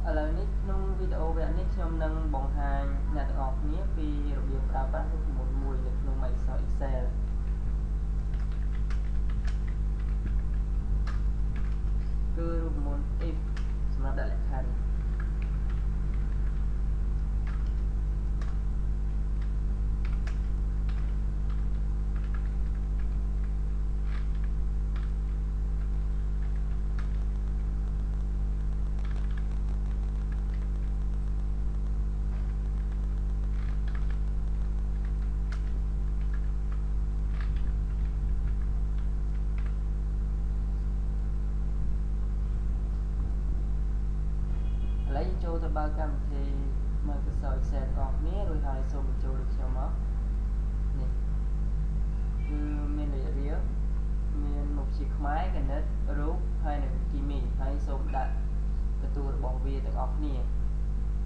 ឥឡូវនេះក្នុងវីដេអូវគ្គនេះខ្ញុំនឹងបង្ហាញអ្នកទាំងអស់គ្នាពីរបៀបប្រើប្រាស់រូបមន្តមួយនៅក្នុង Microsoft Excel គឺរូបមន្ត if សម្រាប់ដាក់លក្ខខណ្ឌឥឡូវចូលទៅបើកកម្មវិធី Microsoft Excel ទាំងអស់គ្នារួចហើយសូមបញ្ចូលដូចខ្ញុំមកនេះគឺមានលេខរៀងមានមុខជាខ្មែរគណិតរូបហើយនិងគីមីហើយសូមដាក់បន្ទូរបស់វាទាំងអស់គ្នា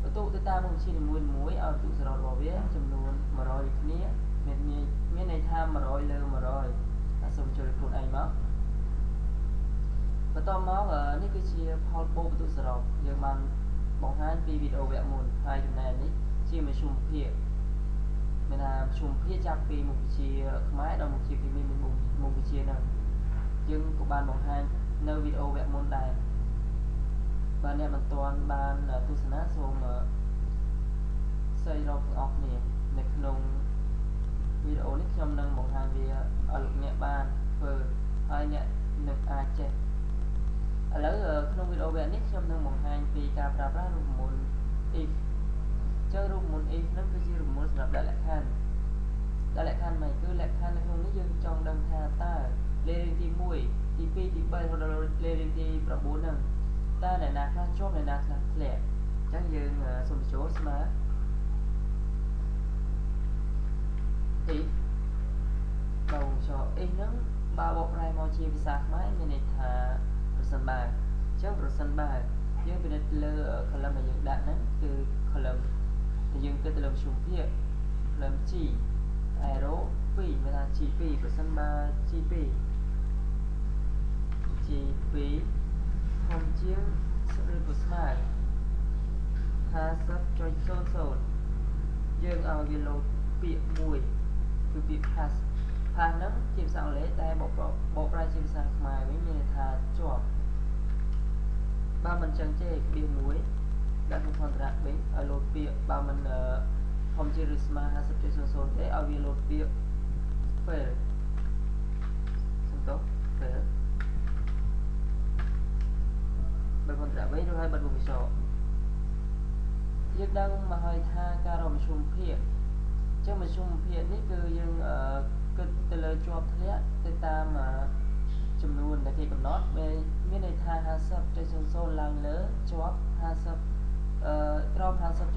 បន្ទូទៅតាមមុខវិជ្ជានីមួយៗឲ្យបន្ទូសរុបរបស់វាចំនួន100ដូចគ្នាមានន័យថា100លើ100ហើយសូមចូលខ្លួនឯងមកបន្តមកនេះគឺជាផលបូកបន្ទូសរុបយើងបានបង្ហាញពីវីដេអូវគ្គមុនហើយចំណែកនេះជាមធ្យមភាពមានថាមធ្យមភាពចាប់ពីមុខវិជ្ជាខ្មែរដល់មុខវិជ្ជាគីមីមុខវិជ្ជាហ្នឹងយើងក៏បានបង្ហាញនៅវីដេអូវគ្គមុនដែរបើអ្នកមិនទាន់បានទស្សនាសូមស្វែងរកទាំងអស់គ្នានៅក្នុងវីដេអូនេះខ្ញុំនឹងបង្ហាញវាឲ្យលោកអ្នកបានធ្វើហើយអ្នកនឹងអាចចេះឥឡូវក្នុងវីដេអូវគ្គនេះខ្ញុំនឹងបង្ហាញពីការប្រើប្រាស់រូបមន្ត if ចឹងរូបមន្ត if ហ្នឹងគឺជារូបមន្តសម្រាប់ដាក់លក្ខខណ្ឌមិនគឺលក្ខខណ្ឌនៅក្នុងនេះយើងចង់ដឹងថាតើលេខរៀងទី1ទី2ទី3រហូតដល់លេខរៀងទី9ហ្នឹងតើអ្នកណាខ្លះជាប់អ្នកណាខ្លះធ្លាក់ចឹងយើងសូមបញ្ចូលស្មើ if ដល់ចូល if ហ្នឹងបើបកប្រែមកជាភាសាខ្មែរមានន័យថាប្រសិនបើចឹងប្រសិនបើយើងពិនិត្យលើ column ដែលយើងដាក់ហ្នឹងគឺ column ដែលយើងគិតទៅលើមធ្យមភាព column G arrow 2មានថា G2 ប្រសិនបើ G2 ធំជាងឬក៏ស្មើ 50.00 យើងឲ្យវាលោតពាក្យមួយគឺពាក្យ pass ហ្នឹងជាភាសាអង់គ្លេសតែបកប្រែជាភាសាខ្មែរវិញមានន័យថាជាប់បើមិនចឹងទេពាក្យមួយដាក់ក្នុង contract វិញឲ្យលោតពាក្យបើមិនធំជាងឬស្មើ 50.00 ទេឲ្យវាលោតពាក្យ fail សំទោស fail បើ contract វិញរួចហើយបិទមុខវិសោយើងដឹងមកហើយថាការរកមធ្យមភាពចឹងមធ្យមភាពនេះគឺយើងគិតទៅលើជាប់ធ្លាក់ទៅតាមចំនួនដែលគេកំណត់មានន័យថា 50.00 ឡើងលើជាប់50ក្រោម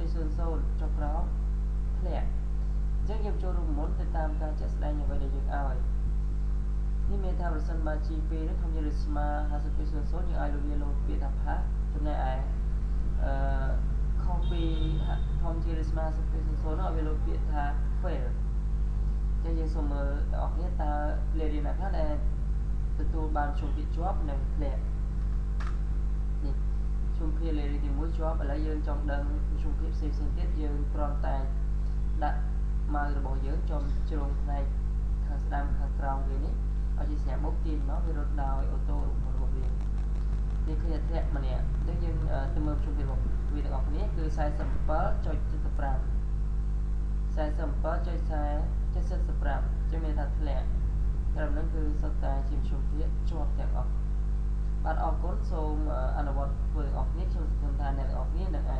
50.00 ចុះក្រោមធ្លាក់អញ្ចឹងយើងចូលរូបមន្តទៅតាមការជាក់ស្ដែងអ្វីដែលយើងឲ្យនេះមានថាប្រសិនបើ G2 នេះធំជាងឬស្មើ 50.00 យើងឲ្យវាលោតពាក្យថា pass ចំណែកឯខុសពីធំជាងឬស្មើ 50.00 នោះឲ្យវាលោតពាក្យថា fail ចឹងយើងសូមមើលទាំងអស់គ្នាតើលេខរៀងណាខ្លះដែលទទួលបានមធ្យមភាពជាប់និងធ្លាក់នេះមធ្យមភាពលេខរៀងទី1ជាប់ឥឡូវយើងចង់ដឹងមធ្យមភាពផ្សេងៗទៀតយើងគ្រាន់តែដាក់ម៉ៅរបស់យើងចំជ្រុងផ្នែកខាងស្ដាំខាងក្រោមវានេះឲ្យជាសញ្ញាមុខទាញមកវារត់ដោយអូតូរបស់វានេះគឺធ្លាក់ម្នាក់អញ្ចឹងយើងទៅមើលមធ្យមភាពរបស់វាទាំងអស់គ្នាគឺ 47.75 47.75 ចឹងមានថាធ្លាក់ត្រឹមហ្នឹងគឺសុទ្ធតែជាមធ្យមភាពជាប់ទាំងអស់បាទអរគុណសូមអនុវត្តធ្វើទាំងអស់គ្នាខ្ញុំសង្ឃឹមថាអ្នកទាំងអស់គ្នានឹងអាច